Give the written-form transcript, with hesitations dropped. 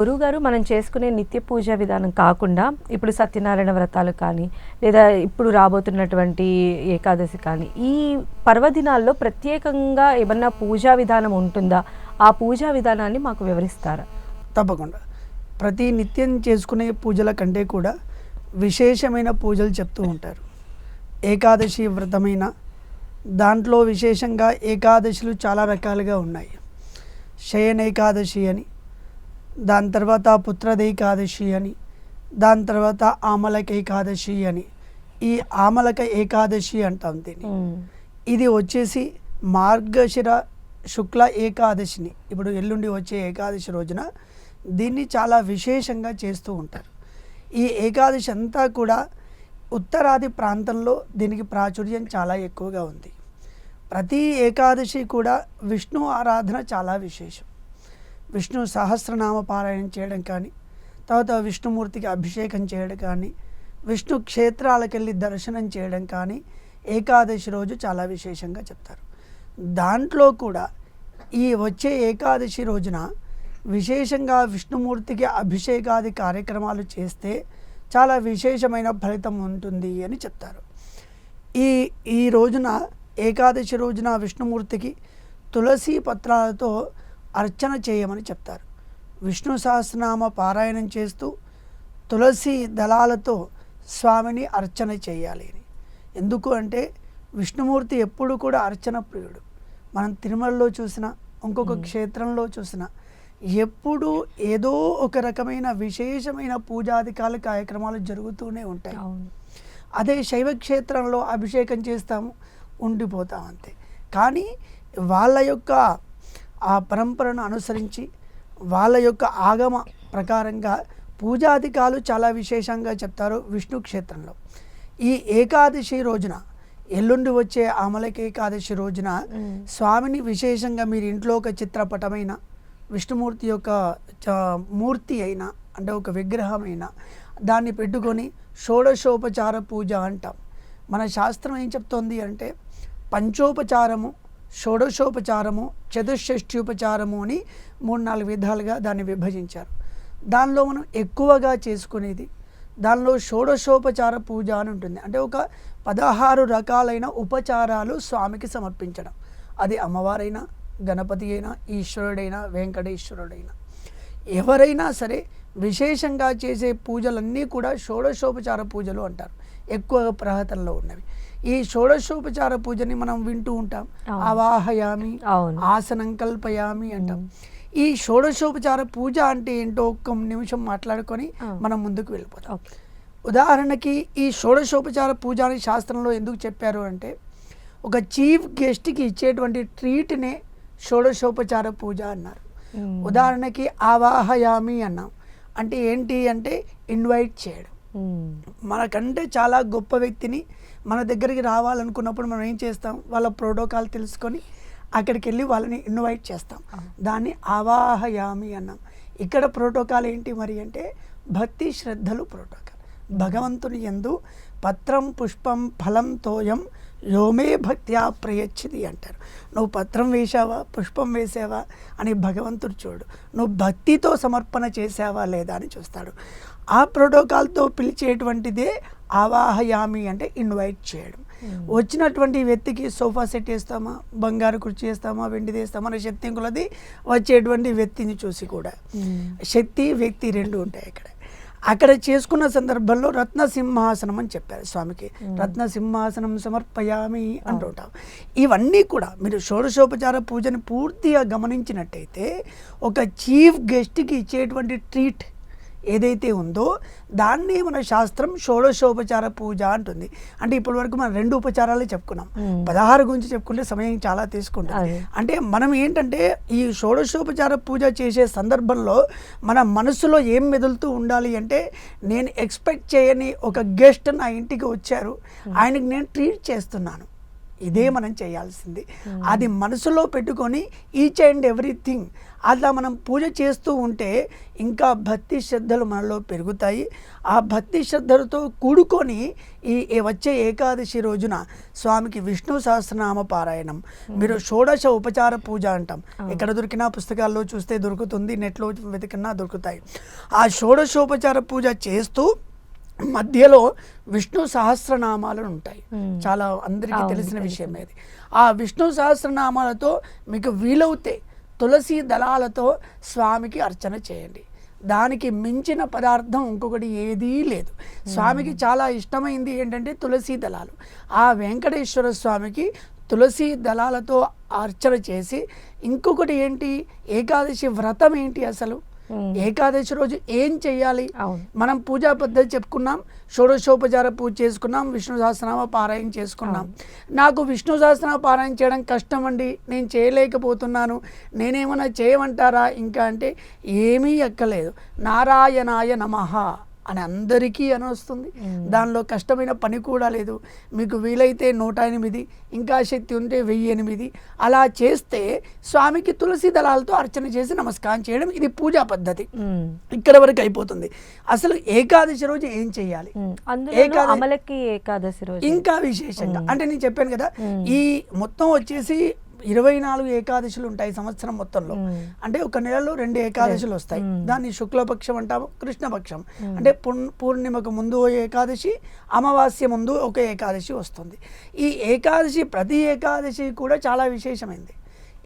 గురువుగారు మనం చేసుకునే నిత్య పూజ విధానం కాకుండా ఇప్పుడు సత్యనారాయణ వ్రతాలు కానీ లేదా ఇప్పుడు రాబోతున్నటువంటి ఏకాదశి కానీ ఈ పర్వదినాల్లో ప్రత్యేకంగా ఏమన్నా పూజా విధానం ఉంటుందా? ఆ పూజా విధానాన్ని మాకు వివరిస్తారా? తప్పకుండా. ప్రతి నిత్యం చేసుకునే పూజల కంటే కూడా విశేషమైన పూజలు చెప్తూ ఉంటారు. ఏకాదశి వ్రతమైన దాంట్లో విశేషంగా ఏకాదశులు చాలా రకాలుగా ఉన్నాయి. శయన ఏకాదశి అని, దాని తర్వాత పుత్రద ఏకాదశి అని, దాని తర్వాత ఆమలక ఏకాదశి అని. ఈ ఆమలక ఏకాదశి అంటాం దీన్ని. ఇది వచ్చేసి మార్గశిర శుక్ల ఏకాదశిని, ఇప్పుడు ఎల్లుండి వచ్చే ఏకాదశి రోజున దీన్ని చాలా విశేషంగా చేస్తూ ఉంటారు. ఈ ఏకాదశి అంతా కూడా ఉత్తరాది ప్రాంతంలో దీనికి ప్రాచుర్యం చాలా ఎక్కువగా ఉంది. ప్రతి ఏకాదశి కూడా విష్ణు ఆరాధన చాలా విశేషం. విష్ణు సహస్రనామ పారాయణం చేయడం కానీ, తర్వాత విష్ణుమూర్తికి అభిషేకం చేయడం కానీ, విష్ణు క్షేత్రాలకు వెళ్ళి దర్శనం చేయడం కానీ ఏకాదశి రోజు చాలా విశేషంగా చెప్తారు. దాంట్లో కూడా ఈ వచ్చే ఏకాదశి రోజున విశేషంగా విష్ణుమూర్తికి అభిషేకాది కార్యక్రమాలు చేస్తే చాలా విశేషమైన ఫలితం ఉంటుంది అని చెప్తారు. ఈ రోజున ఏకాదశి రోజున విష్ణుమూర్తికి తులసి పత్రాలతో అర్చన చేయమని చెప్తారు. విష్ణు సహస్రనామ పారాయణం చేస్తూ తులసి దళాలతో స్వామిని అర్చన చేయాలి అని. ఎందుకు అంటే విష్ణుమూర్తి ఎప్పుడు కూడా అర్చన ప్రియుడు. మనం తిరుమలలో చూసినా, ఇంకొక క్షేత్రంలో చూసినా ఎప్పుడు ఏదో ఒక రకమైన విశేషమైన పూజాధికాల కార్యక్రమాలు జరుగుతూనే ఉంటాయి. అదే శైవ క్షేత్రంలో అభిషేకం చేస్తాము, ఉండిపోతాం అంతే. కానీ వాళ్ళ యొక్క ఆ పరంపరను అనుసరించి వాళ్ళ యొక్క ఆగమ ప్రకారంగా పూజాధికాలు చాలా విశేషంగా చెప్తారు విష్ణు క్షేత్రంలో. ఈ ఏకాదశి రోజున, ఎల్లుండి వచ్చే ఆమలక ఏకాదశి రోజున స్వామిని విశేషంగా మీరు ఇంట్లో ఒక చిత్రపటమైన విష్ణుమూర్తి యొక్క మూర్తి అయినా, అంటే ఒక విగ్రహమైనా దాన్ని పెట్టుకొని షోడశోపచార పూజ అంటాం. మన శాస్త్రం ఏం చెప్తోంది అంటే పంచోపచారము, షోడశోపచారము, చతుషష్ఠ్యోపచారము అని 3-4 విధాలుగా దాన్ని విభజించారు. దానిలో మనం ఎక్కువగా చేసుకునేది దానిలో షోడశోపచార పూజ అని ఉంటుంది. అంటే ఒక 16 రకాలైన ఉపచారాలు స్వామికి సమర్పించడం. అది అమ్మవారైనా, గణపతి అయినా, ఈశ్వరుడైనా, వెంకటేశ్వరుడైనా, ఎవరైనా సరే విశేషంగా చేసే పూజలన్నీ కూడా షోడశోపచార పూజలు అంటారు, ఎక్కువగా ప్రహతంలో ఉన్నవి. ఈ షోడశోపచార పూజని మనం వింటూ ఉంటాం. అవాహయామి, ఆసనం కల్పయామి అంటాం. ఈ షోడశోపచార పూజ అంటే ఏంటో ఒక్క నిమిషం మాట్లాడుకొని మనం ముందుకు వెళ్ళిపోతాం. ఉదాహరణకి ఈ షోడశోపచార పూజ అని శాస్త్రంలో ఎందుకు చెప్పారు అంటే, ఒక చీఫ్ గెస్ట్కి ఇచ్చేటువంటి ట్రీట్నే షోడశోపచార పూజ అన్నారు. ఉదాహరణకి ఆవాహయామి అన్నాం అంటే ఏంటి అంటే ఇన్వైట్ చేయడం. మనకంటే చాలా గొప్ప వ్యక్తిని మన దగ్గరికి రావాలనుకున్నప్పుడు మనం ఏం చేస్తాం, వాళ్ళ ప్రోటోకాల్ తెలుసుకొని అక్కడికి వెళ్ళి వాళ్ళని ఇన్వైట్ చేస్తాం. దాన్ని ఆవాహయామి అన్నాం. ఇక్కడ ప్రోటోకాల్ ఏంటి మరి అంటే భక్తి శ్రద్ధలు ప్రోటోకాల్. భగవంతుని యందు పత్రం పుష్పం ఫలం తోయం యోమే భక్త్యా ప్రయచ్చిది అంటారు. నువ్వు పత్రం వేసావా, పుష్పం వేసావా అని భగవంతుడు చూడు, నువ్వు భక్తితో సమర్పణ చేసావా లేదా అని చూస్తాడు. ఆ ప్రోటోకాల్తో పిలిచేటువంటిదే ఆవాహయామి అంటే ఇన్వైట్ చేయడం. వచ్చినటువంటి వ్యక్తికి సోఫా సెట్ వేస్తామా, బంగారు కుర్చీ వేస్తామా, వెండి వేస్తామా అనే శక్తి కొలది వచ్చేటువంటి వ్యక్తిని చూసి కూడా శక్తి వ్యక్తి రెండు ఉంటాయి. అక్కడ చేసుకున్న సందర్భంలో రత్న సింహాసనం అని చెప్పారు స్వామికి. రత్న సింహాసనం సమర్పయామి అంటుంటాం. ఇవన్నీ కూడా మీరు షోడశోపచార పూజని పూర్తిగా గమనించినట్టయితే ఒక చీఫ్ గెస్ట్కి ఇచ్చేటువంటి ట్రీట్ ఏదైతే ఉందో దాన్ని మన శాస్త్రం షోడశోపచార పూజ అంటుంది. అంటే ఇప్పటి వరకు మనం 2 ఉపచారాలే చెప్పుకున్నాం. 16 గురించి చెప్పుకుంటే సమయం చాలా తీసుకుంటుంది. అంటే మనం ఏంటంటే ఈ షోడశోపచార పూజ చేసే సందర్భంలో మన మనసులో ఏం మెదులుతూ ఉండాలి అంటే, నేను ఎక్స్పెక్ట్ చేయని ఒక గెస్ట్ నా ఇంటికి వచ్చారు, ఆయనకి నేను ట్రీట్ చేస్తున్నాను. ఇదే మనం చేయాల్సింది. అది మనసులో పెట్టుకొని ఈచ్ అండ్ ఎవ్రీథింగ్ అలా మనం పూజ చేస్తూ ఉంటే ఇంకా భక్తి శ్రద్ధలు మనలో పెరుగుతాయి. ఆ భక్తి శ్రద్ధలతో కూడుకొని ఈ వచ్చే ఏకాదశి రోజున స్వామికి విష్ణు సహస్రనామ పారాయణం, మీరు షోడశ ఉపచార పూజ అంటాం, ఎక్కడ దొరికినా పుస్తకాల్లో చూస్తే దొరుకుతుంది, నెట్లో వెతికినా దొరుకుతాయి. ఆ షోడశోపచార పూజ చేస్తూ మధ్యలో విష్ణు సహస్రనామాలు ఉంటాయి. చాలా అందరికీ తెలిసిన విషయం అది. ఆ విష్ణు సహస్రనామాలతో మీకు వీలవుతే తులసి దళాలతో స్వామికి అర్చన చేయండి. దానికి మించిన పదార్థం ఇంకొకటి ఏదీ లేదు. స్వామికి చాలా ఇష్టమైంది ఏంటంటే తులసి దళాలు. ఆ వెంకటేశ్వర స్వామికి తులసి దళాలతో అర్చన చేసి, ఇంకొకటి ఏంటి, ఏకాదశి వ్రతం ఏంటి, అసలు ఏకాదశి రోజు ఏం చెయ్యాలి, మనం పూజా పద్ధతి చెప్పుకున్నాం, షోడశోపచార పూజ చేసుకున్నాం, విష్ణు సహస్రనామ పారాయణ చేసుకున్నాం. నాకు విష్ణు సహస్రనామ పారాయణ చేయడం కష్టం అండి, నేను చేయలేకపోతున్నాను, నేనేమన్నా చేయమంటారా ఇంకా అంటే ఏమీ ఎక్కలేదు. నారాయణాయ నమః అని అందరికీ అని వస్తుంది. దానిలో కష్టమైన పని కూడా లేదు. మీకు వీలైతే 108, ఇంకా శక్తి ఉంటే 1008 అలా చేస్తే స్వామికి తులసి దళాలతో అర్చన చేసి నమస్కారం చేయడం, ఇది పూజా పద్ధతి. ఇక్కడ వరకు అయిపోతుంది. అసలు ఏకాదశి రోజు ఏం చెయ్యాలి, ఏకాదశి రోజు ఇంకా విశేషంగా అంటే నేను చెప్పాను కదా, ఈ మొత్తం వచ్చేసి 24 ఏకాదశులు ఉంటాయి సంవత్సరం మొత్తంలో. అంటే ఒక నెలలో 2 ఏకాదశులు వస్తాయి. దాన్ని శుక్లపక్షం అంటాము, కృష్ణపక్షం. అంటే పూర్ణిమకు ముందు ఏకాదశి, అమావాస్య ముందు ఒక ఏకాదశి వస్తుంది. ఈ ఏకాదశి ప్రతి ఏకాదశి కూడా చాలా విశేషమైంది.